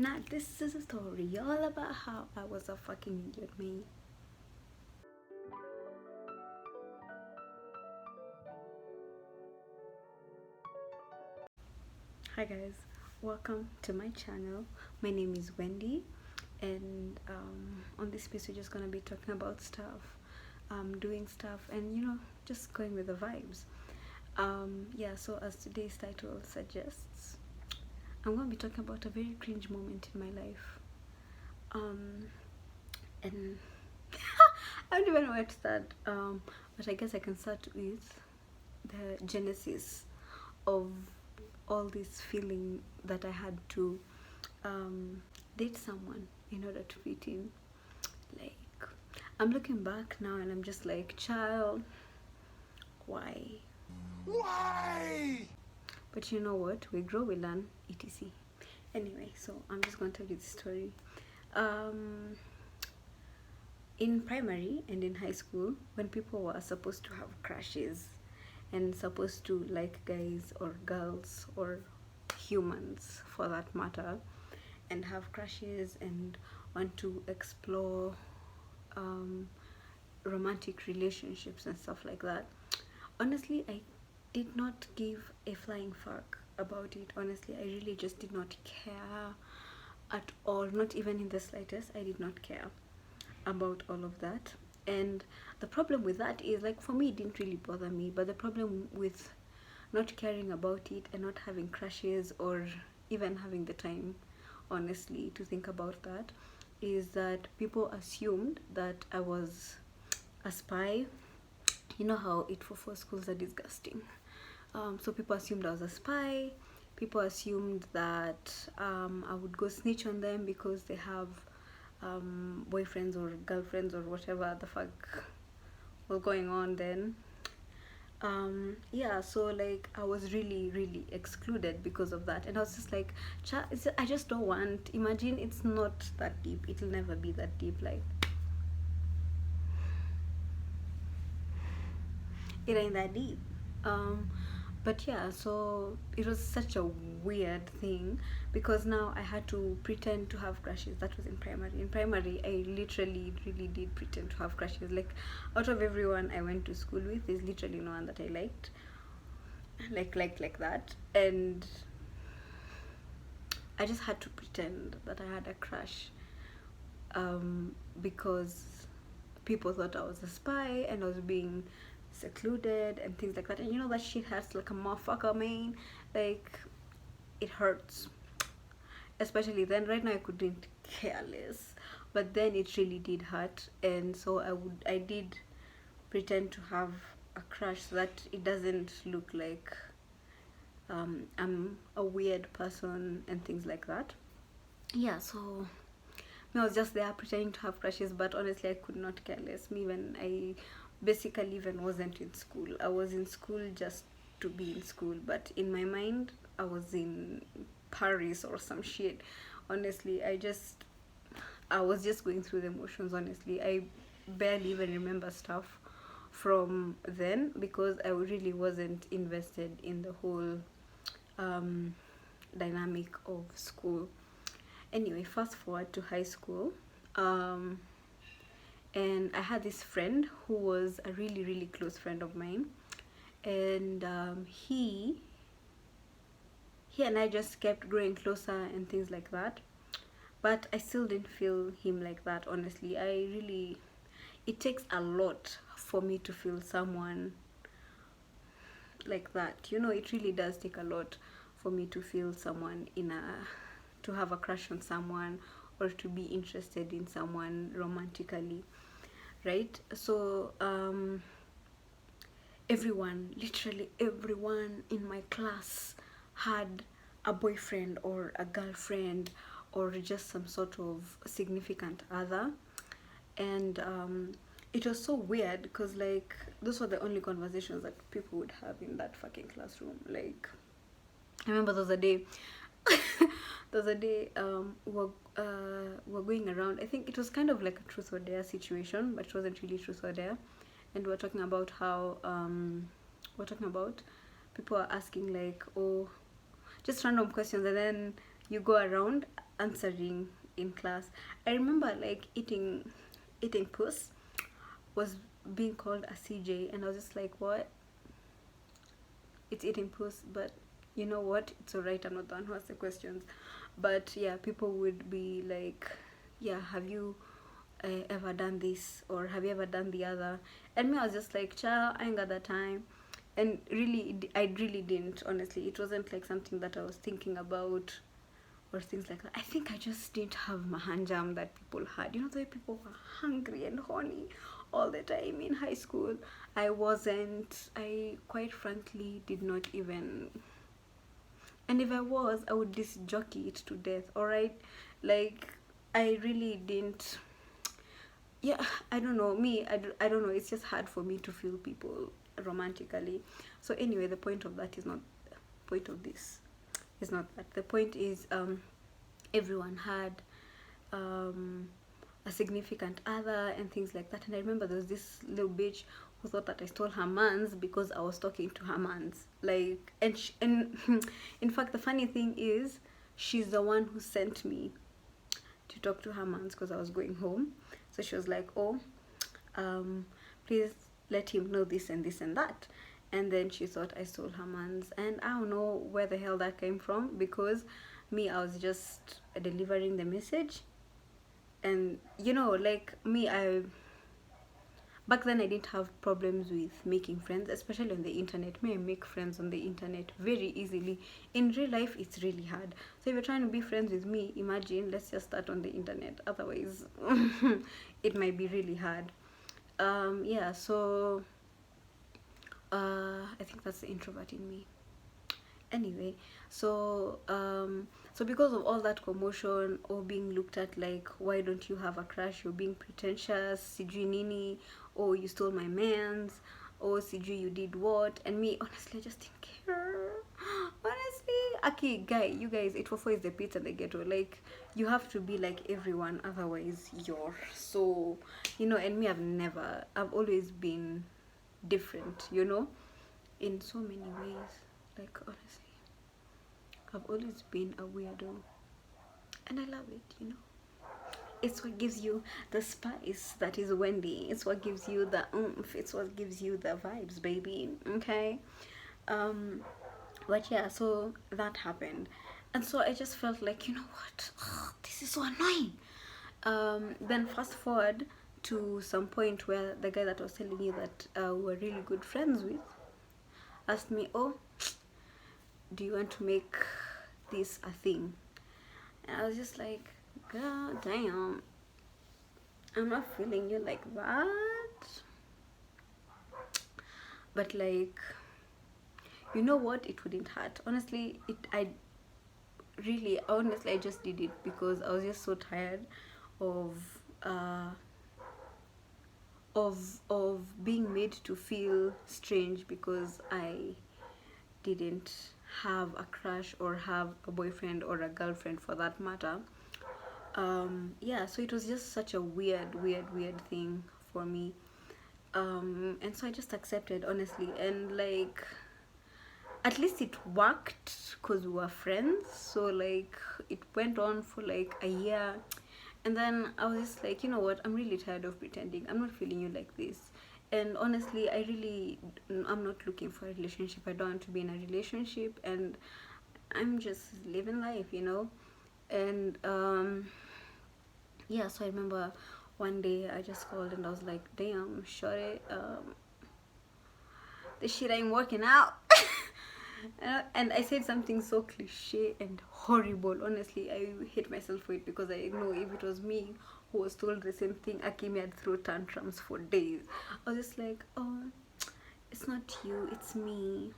Now this is a story all about how I was a fucking idiot, me. Hi guys, welcome to my channel. My name is Wendy, and on this piece we're just gonna be talking about stuff, doing stuff, and just going with the vibes. Yeah, so as today's title suggests, I'm gonna be talking about a very cringe moment in my life. And I don't even know where to start. But I guess I can start with the genesis of all this feeling that I had to date someone in order to fit in. Like, I'm looking back now and I'm just like, child, why? Why? But you know what? We grow, we learn, etc. Anyway, so I'm just going to tell you the story. In primary and in high school, when people were supposed to have crushes and supposed to like guys or girls or humans for that matter, and have crushes and want to explore romantic relationships and stuff like that, honestly I did not give a flying fuck about it. Honestly, I really just did not care at all, not even in the slightest. I did not care about all of that. And the problem with that is, like, for me it didn't really bother me, but the problem with not caring about it and not having crushes or even having the time, honestly, to think about that, is that people assumed that I was a spy. You know how it for schools are disgusting. So people assumed I was a spy. People assumed that I would go snitch on them because they have boyfriends or girlfriends or whatever the fuck was going on then. Yeah, so like I was really excluded because of that, and I was just like, I just don't want. Imagine, it's not that deep. It'll never be that deep. Like, it ain't that deep. um but yeah, so it was such a weird thing because now I had to pretend to have crushes. That was in primary. I literally really did pretend to have crushes. Like, out of everyone I went to school with, there's literally no one that I liked like that. And I just had to pretend that I had a crush, because people thought I was a spy and I was being secluded and things like that. And that shit hurts like a motherfucker, man. Like, it hurts. Especially then. Right now I couldn't care less, but then it really did hurt. And so I did pretend to have a crush so that it doesn't look like I'm a weird person and things like that. Yeah, so I was just there pretending to have crushes, but honestly I could not care less. Me, when I basically even wasn't in school. I was in school just to be in school, but in my mind I was in Paris or some shit. Honestly, I was just going through the motions. Honestly, I barely even remember stuff from then because I really wasn't invested in the whole dynamic of school. Anyway, fast forward to high school. And I had this friend who was a really close friend of mine, and he and I just kept growing closer and things like that. But I still didn't feel him like that. Honestly, it takes a lot for me to feel someone like that. It really does take a lot for me to feel someone to have a crush on someone or to be interested in someone romantically, right? So literally everyone in my class had a boyfriend or a girlfriend or just some sort of significant other. And it was so weird because, like, those were the only conversations that people would have in that fucking classroom. Like, I remember there was a day we're going around. I think it was kind of like a truth or dare situation, but it wasn't really truth or dare. And we're talking about how people are asking, like, oh, just random questions, and then you go around answering in class. I remember like eating puss was being called a CJ, and I was just like, what? It's eating puss, but you know what? It's alright. I'm not the one who asks the questions. But yeah, people would be like, yeah, have you ever done this, or have you ever done the other? And me, I was just like, child, I ain't got that time. And really, I really didn't. Honestly, it wasn't like something that I was thinking about or things like that. I think I just didn't have mahanjam that people had. You know, the way people were hungry and horny all the time in high school. I wasn't. I quite frankly did not even. And if I was, I would just jockey it to death. All right, like I really didn't. Yeah, I don't know. I don't know. It's just hard for me to feel people romantically. So anyway, the point of that is not. Point of this is not that. The point is everyone had um, a significant other and things like that. And I remember there was this little bitch who thought that I stole her mans because I was talking to her mans. Like, and in fact, the funny thing is, she's the one who sent me to talk to her mans because I was going home. So she was like, oh, please let him know this and this and that. And then she thought I stole her mans, and I don't know where the hell that came from, because me, I was just delivering the message. And you know, like me, I back then I didn't have problems with making friends, especially on the internet. Me, I make friends on the internet very easily. In real life, it's really hard. So if you're trying to be friends with me, imagine, let's just start on the internet. Otherwise, it might be really hard. Yeah, so I think that's the introvert in me. Anyway, so because of all that commotion, or being looked at like, why don't you have a crush, you're being pretentious, sijui nini, or you stole my mans, or sijui you did what, and me, honestly, I just didn't care. Honestly, okay, guy, you guys, 844 is the pits and the ghetto. Like, you have to be like everyone, otherwise you're so, you know. And me, I've always been different, you know, in so many ways. Like, honestly, I've always been a weirdo, and I love it, you know. It's what gives you the spice that is Wendy. It's what gives you the oomph. It's what gives you the vibes, baby. Okay. Um, but yeah, so that happened, and so I just felt like, you know what? Ugh, this is so annoying. Then fast forward to some point where the guy that I was telling you that we were really good friends with asked me, "Oh, do you want to make this a thing?" And I was just like, God damn, I'm not feeling you like that. But like, you know what? It wouldn't hurt. Honestly, I just did it because I was just so tired of uh of being made to feel strange because I didn't have a crush or have a boyfriend or a girlfriend for that matter. Yeah, so it was just such a weird thing for me. And so I just accepted, honestly, and like, at least it worked because we were friends. So like, it went on for like a year, and then I was just like, you know what, I'm really tired of pretending. I'm not feeling you like this. And honestly, I'm not looking for a relationship. I don't want to be in a relationship, and I'm just living life, you know. And yeah, so I remember one day I just called and I was like, damn, shorty, this shit ain't working out. And I said something so cliche and horrible. Honestly, I hate myself for it, because I know if it was me who was told the same thing, I came here to throw tantrums for days. I was just like, oh, it's not you, it's me.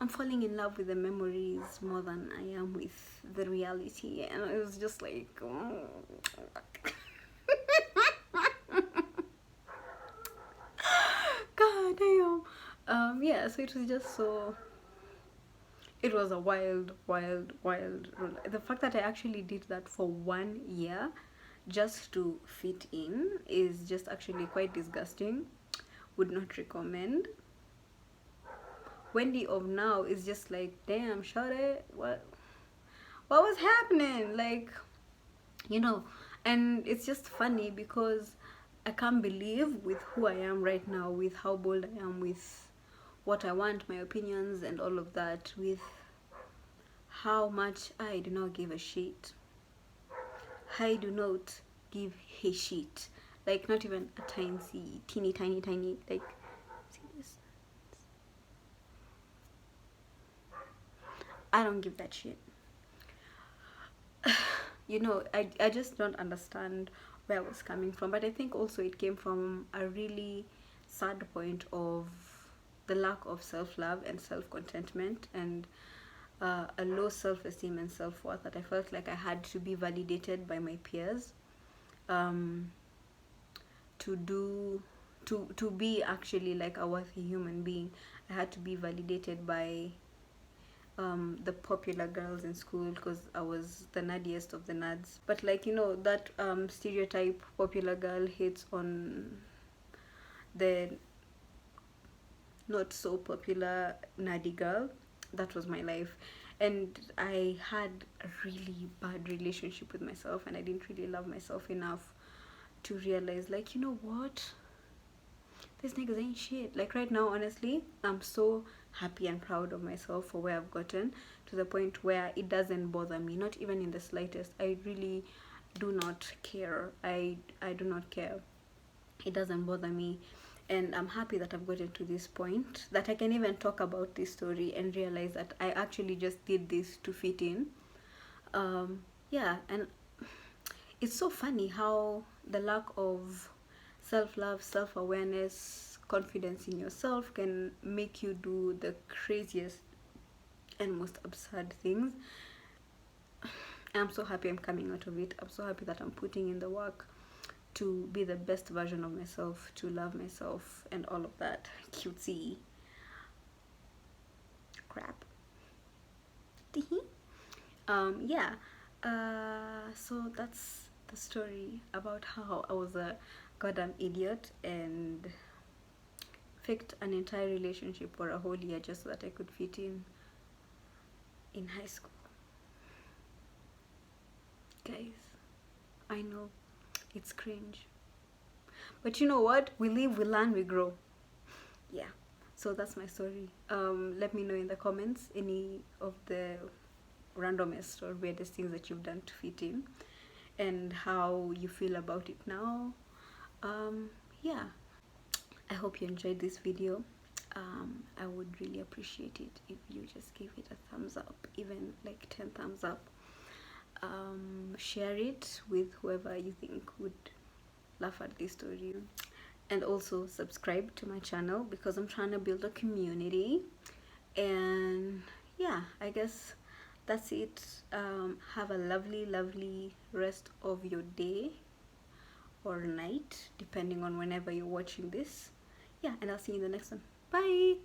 I'm falling in love with the memories more than I am with the reality. And it was just like, oh. God damn. Yeah, so it was just so, it was a wild the fact that I actually did that for 1 year just to fit in is just actually quite disgusting. Would not recommend. Wendy of now is just like, damn, shorty, what was happening? Like, you know, and it's just funny because I can't believe with who I am right now, with how bold I am, with what I want, my opinions, and all of that, with how much I do not give a shit. I do not give a shit. Like, not even a tiny, teeny, tiny, tiny, like, see this? I don't give that shit. I just don't understand where I was coming from. But I think also it came from a really sad point of the lack of self-love and self-contentment, and a low self-esteem and self-worth, that I felt like I had to be validated by my peers, um, to do to be actually like a worthy human being. I had to be validated by the popular girls in school because I was the nerdiest of the nerds. But like, that stereotype, popular girl hates on the not so popular nerdy girl. That was my life. And I had a really bad relationship with myself, and I didn't really love myself enough to realize, like, you know what? These niggas ain't shit. Like right now, honestly, I'm so happy and proud of myself for where I've gotten, to the point where it doesn't bother me, not even in the slightest. I really do not care. I do not care. It doesn't bother me. And I'm happy that I've gotten to this point, that I can even talk about this story and realize that I actually just did this to fit in. Yeah, and it's so funny how the lack of self-love, self-awareness, confidence in yourself can make you do the craziest and most absurd things. And I'm so happy I'm coming out of it. I'm so happy that I'm putting in the work to be the best version of myself, to love myself, and all of that cutesy crap. Yeah. So that's the story about how I was a goddamn idiot and faked an entire relationship for a whole year just so that I could fit in high school. Guys, I know it's cringe, but you know what? We live, we learn, we grow. Yeah. So that's my story. Let me know in the comments any of the randomest or weirdest things that you've done to fit in, and how you feel about it now. Yeah, I hope you enjoyed this video. I would really appreciate it if you just give it a thumbs up, even like 10 thumbs up. Share it with whoever you think would laugh at this story, and also subscribe to my channel because I'm trying to build a community. And yeah, I guess that's it. Have a lovely rest of your day or night, depending on whenever you're watching this. Yeah, and I'll see you in the next one. Bye.